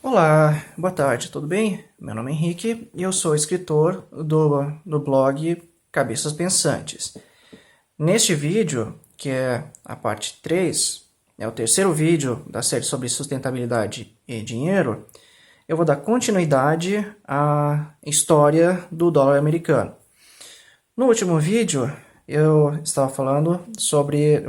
Olá, boa tarde, tudo bem? Meu nome é Henrique e eu sou escritor do blog Cabeças Pensantes. Neste vídeo, que é a parte 3, é o terceiro vídeo da série sobre sustentabilidade e dinheiro, eu vou dar continuidade à história do dólar americano. No último vídeo, eu estava falando sobre...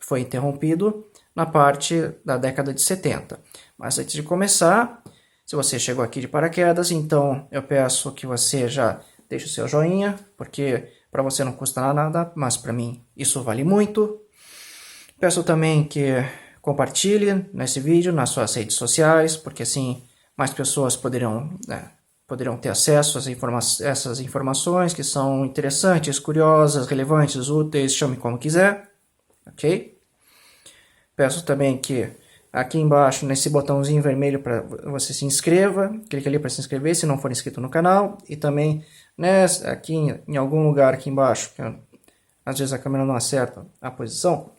foi interrompido na parte da década de 70. Mas antes de começar, se você chegou aqui de paraquedas, então eu peço que você já deixe o seu joinha, porque para você não custa nada, mas para mim isso vale muito. Peço também que compartilhe nesse vídeo nas suas redes sociais, porque assim mais pessoas poderão ter acesso a essas informações que são interessantes, curiosas, relevantes, úteis, chame como quiser, ok? Peço também que aqui embaixo, nesse botãozinho vermelho, para você se inscreva, clique ali para se inscrever se não for inscrito no canal, e também aqui em algum lugar aqui embaixo, que às vezes a câmera não acerta a posição,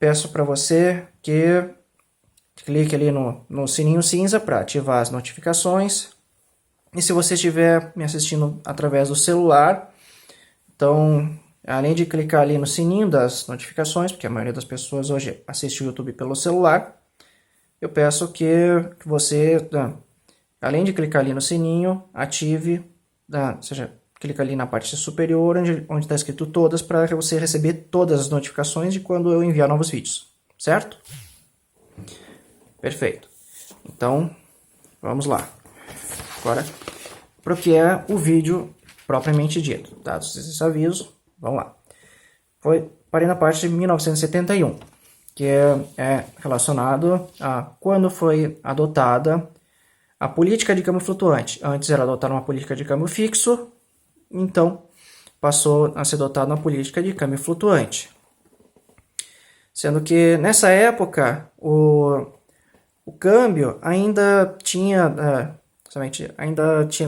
peço para você que clique ali no sininho cinza para ativar as notificações. E se você estiver me assistindo através do celular, então, além de clicar ali no sininho das notificações, porque a maioria das pessoas hoje assiste o YouTube pelo celular, eu peço que você, além de clicar ali no sininho, ative, ou seja, clica ali na parte superior, onde está escrito todas, para você receber todas as notificações de quando eu enviar novos vídeos, certo? Perfeito. Então, vamos lá. Agora, para o que é o vídeo propriamente dito. Dados esses avisos, vamos lá. Parei na parte de 1971, que é relacionado a quando foi adotada a política de câmbio flutuante. Antes era adotada uma política de câmbio fixo, então passou a ser adotada uma política de câmbio flutuante. Sendo que nessa época o câmbio ainda tinha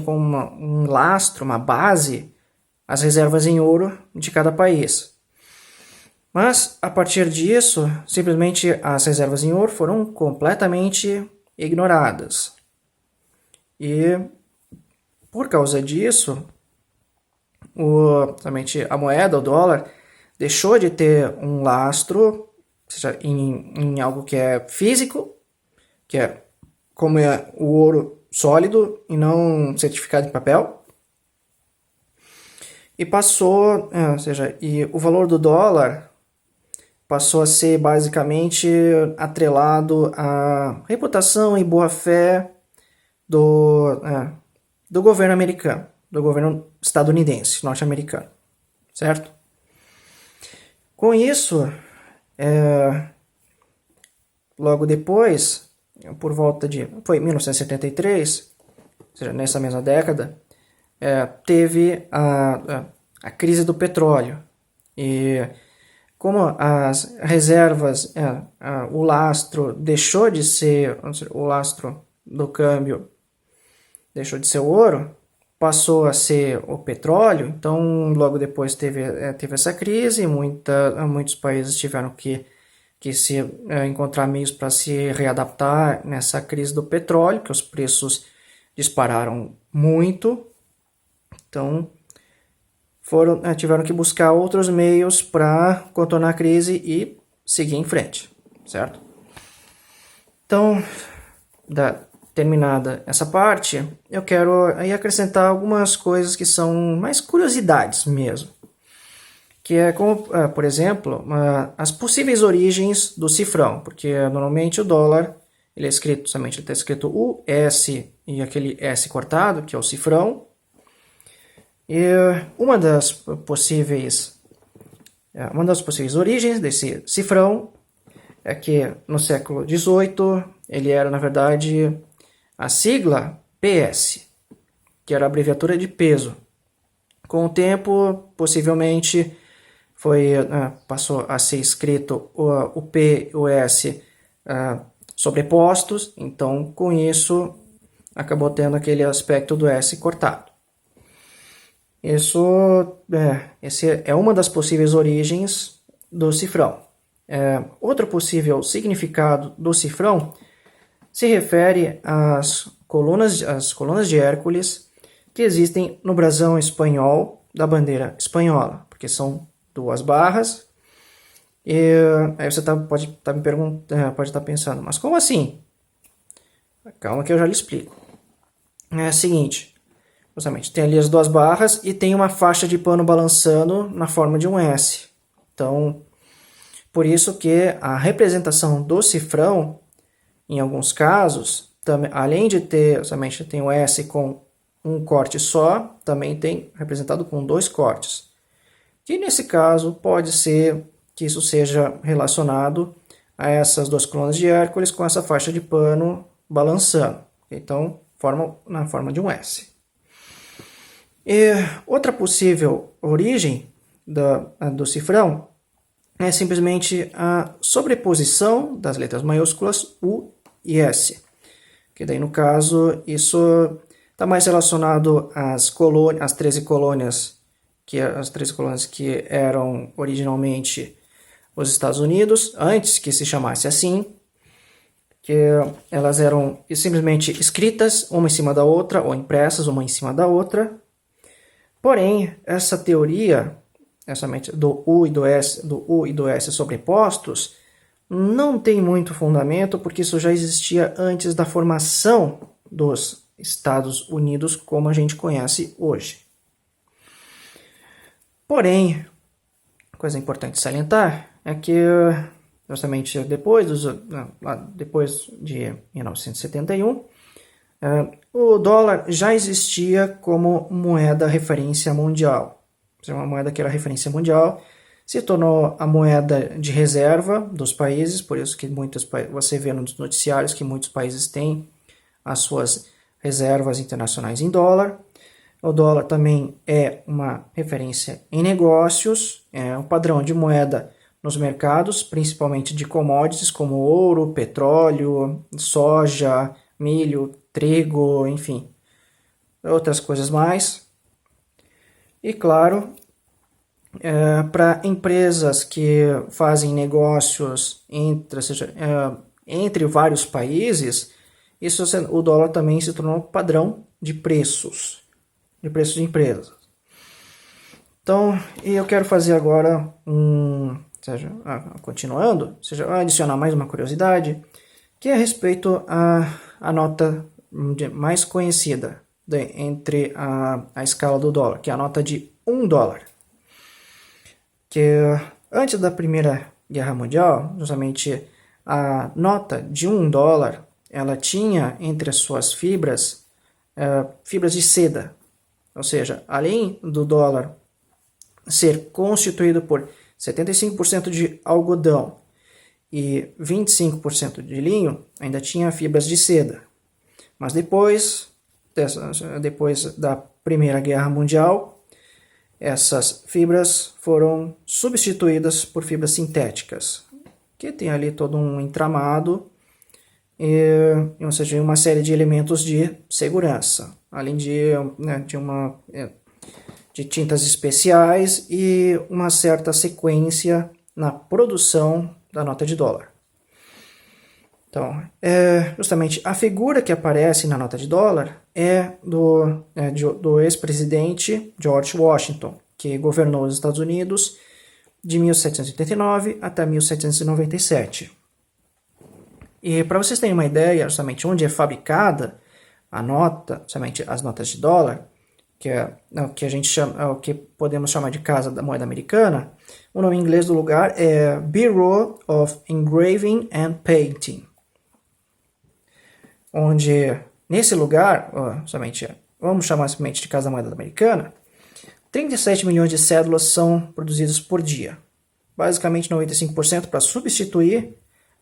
como um lastro, uma base, as reservas em ouro de cada país. Mas, a partir disso, simplesmente as reservas em ouro foram completamente ignoradas. E, por causa disso, a moeda, o dólar, deixou de ter um lastro, ou seja, em algo que é físico, que é como é o ouro sólido e não certificado em papel. E e o valor do dólar passou a ser basicamente atrelado à reputação e boa-fé do governo americano, do governo estadunidense, norte-americano, certo? Com isso, logo depois, por volta de... foi 1973, ou seja, nessa mesma década, teve a crise do petróleo. E como as reservas, o lastro deixou de ser, o lastro do câmbio deixou de ser o ouro, passou a ser o petróleo, então logo depois teve essa crise, muitos países tiveram que encontrar meios para se readaptar nessa crise do petróleo, que os preços dispararam muito, então tiveram que buscar outros meios para contornar a crise e seguir em frente, certo? Então, terminada essa parte, eu quero aí acrescentar algumas coisas que são mais curiosidades mesmo. Que é como, por exemplo, as possíveis origens do cifrão, porque normalmente o dólar ele é escrito, somente ele está escrito US e aquele S cortado, que é o cifrão. E uma das possíveis origens desse cifrão é que no século XVIII ele era, na verdade, a sigla PS, que era a abreviatura de peso. Com o tempo, possivelmente, passou a ser escrito o P e o S sobrepostos, então com isso acabou tendo aquele aspecto do S cortado. Esse é uma das possíveis origens do cifrão. Outro possível significado do cifrão se refere às colunas de Hércules que existem no brasão espanhol da bandeira espanhola, porque são duas barras. E aí você pode estar pensando, mas como assim? Calma que eu já lhe explico. É o seguinte, justamente, tem ali as duas barras e tem uma faixa de pano balançando na forma de um S. Então, por isso que a representação do cifrão, em alguns casos, além de ter somente tem o S com um corte só, também tem representado com dois cortes. Que nesse caso pode ser que isso seja relacionado a essas duas colunas de Hércules com essa faixa de pano balançando. Então, na forma de um S. E outra possível origem do cifrão é simplesmente a sobreposição das letras maiúsculas U e S. Que daí, no caso, isso está mais relacionado às 13 colônias que eram originalmente os Estados Unidos, antes que se chamasse assim, que elas eram simplesmente escritas uma em cima da outra, ou impressas uma em cima da outra. Porém, essa teoria, do U e do S sobrepostos, não tem muito fundamento, porque isso já existia antes da formação dos Estados Unidos como a gente conhece hoje. Porém, coisa importante salientar é que justamente depois de 1971, o dólar já existia como moeda referência mundial. Uma moeda que era referência mundial, se tornou a moeda de reserva dos países, por isso que você vê nos noticiários que muitos países têm as suas reservas internacionais em dólar. O dólar também é uma referência em negócios, é um padrão de moeda nos mercados, principalmente de commodities como ouro, petróleo, soja, milho, trigo, enfim, outras coisas mais. E claro, para empresas que fazem negócios entre vários países, o dólar também se tornou padrão de preços de empresas. Então, eu quero fazer agora continuando, adicionar mais uma curiosidade, que é a respeito à nota mais conhecida entre a escala do dólar, que é a nota de $1. Que antes da Primeira Guerra Mundial, justamente a nota de $1, ela tinha entre as suas fibras de seda. Ou seja, além do dólar ser constituído por 75% de algodão e 25% de linho, ainda tinha fibras de seda. Mas depois da Primeira Guerra Mundial, essas fibras foram substituídas por fibras sintéticas, que tem ali todo um entramado, ou seja, uma série de elementos de segurança, além de tintas especiais e uma certa sequência na produção da nota de dólar. Então, justamente a figura que aparece na nota de dólar é do ex-presidente George Washington, que governou os Estados Unidos de 1789 até 1797. E para vocês terem uma ideia, justamente onde é fabricada a nota, justamente as notas de dólar, que é o que a gente chama, o que podemos chamar de Casa da Moeda Americana, o nome em inglês do lugar é Bureau of Engraving and Painting. Onde, nesse lugar, vamos chamar simplesmente de Casa da Moeda Americana, 37 milhões de cédulas são produzidas por dia. Basicamente 95% para substituir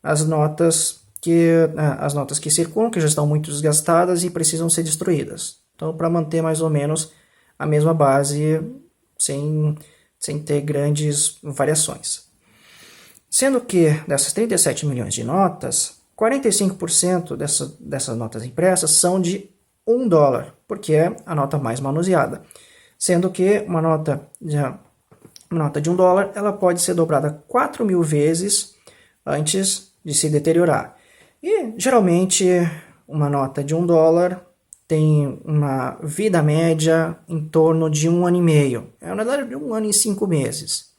as notas que circulam, que já estão muito desgastadas e precisam ser destruídas. Então, para manter mais ou menos a mesma base, sem ter grandes variações. Sendo que dessas 37 milhões de notas, 45% dessas notas impressas são de $1, porque é a nota mais manuseada. Sendo que uma nota de $1 ela pode ser dobrada 4.000 vezes antes de se deteriorar. E geralmente uma nota de $1 tem uma vida média em torno de 1 ano e meio. Na verdade, de 1 ano e 5 meses.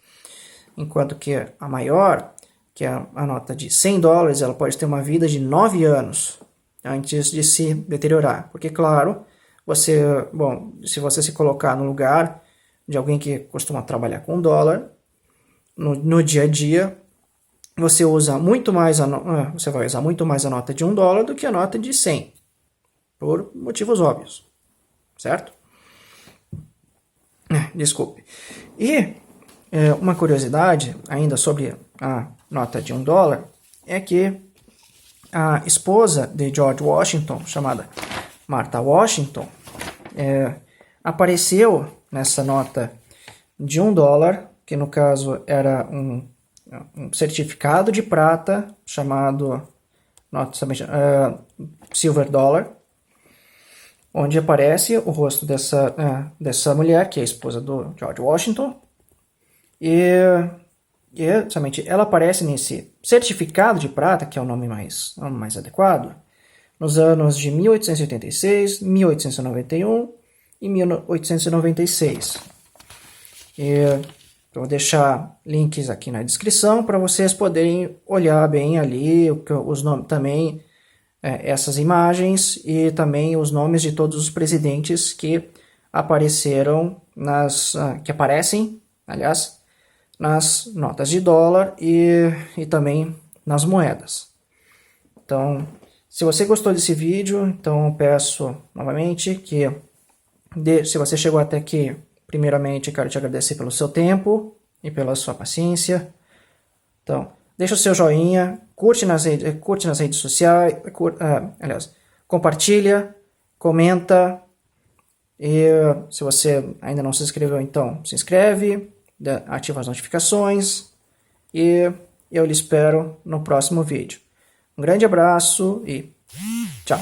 Enquanto que a maior, que é a nota de $100, ela pode ter uma vida de 9 anos antes de se deteriorar. Porque, claro, se você se colocar no lugar de alguém que costuma trabalhar com dólar, no dia a dia, você vai usar muito mais a nota de $1 do que a nota de 100, por motivos óbvios, certo? Desculpe. E uma curiosidade ainda sobre a nota de $1 é que a esposa de George Washington, chamada Martha Washington, apareceu nessa nota de $1, que no caso era um certificado de prata chamado Silver Dollar, onde aparece o rosto dessa mulher, que é a esposa do George Washington, e somente ela aparece nesse certificado de prata, que é o nome mais adequado, nos anos de 1886, 1891 e 1896. Eu vou deixar links aqui na descrição para vocês poderem olhar bem ali os nomes também, essas imagens e também os nomes de todos os presidentes que apareceram que aparecem, aliás, nas notas de dólar e também nas moedas. Então, se você gostou desse vídeo, então eu peço novamente que, se você chegou até aqui, primeiramente quero te agradecer pelo seu tempo e pela sua paciência. Então, deixa o seu joinha, curte nas redes sociais, compartilha, comenta. E se você ainda não se inscreveu, então se inscreve, ativa as notificações. E eu lhe espero no próximo vídeo. Um grande abraço e tchau!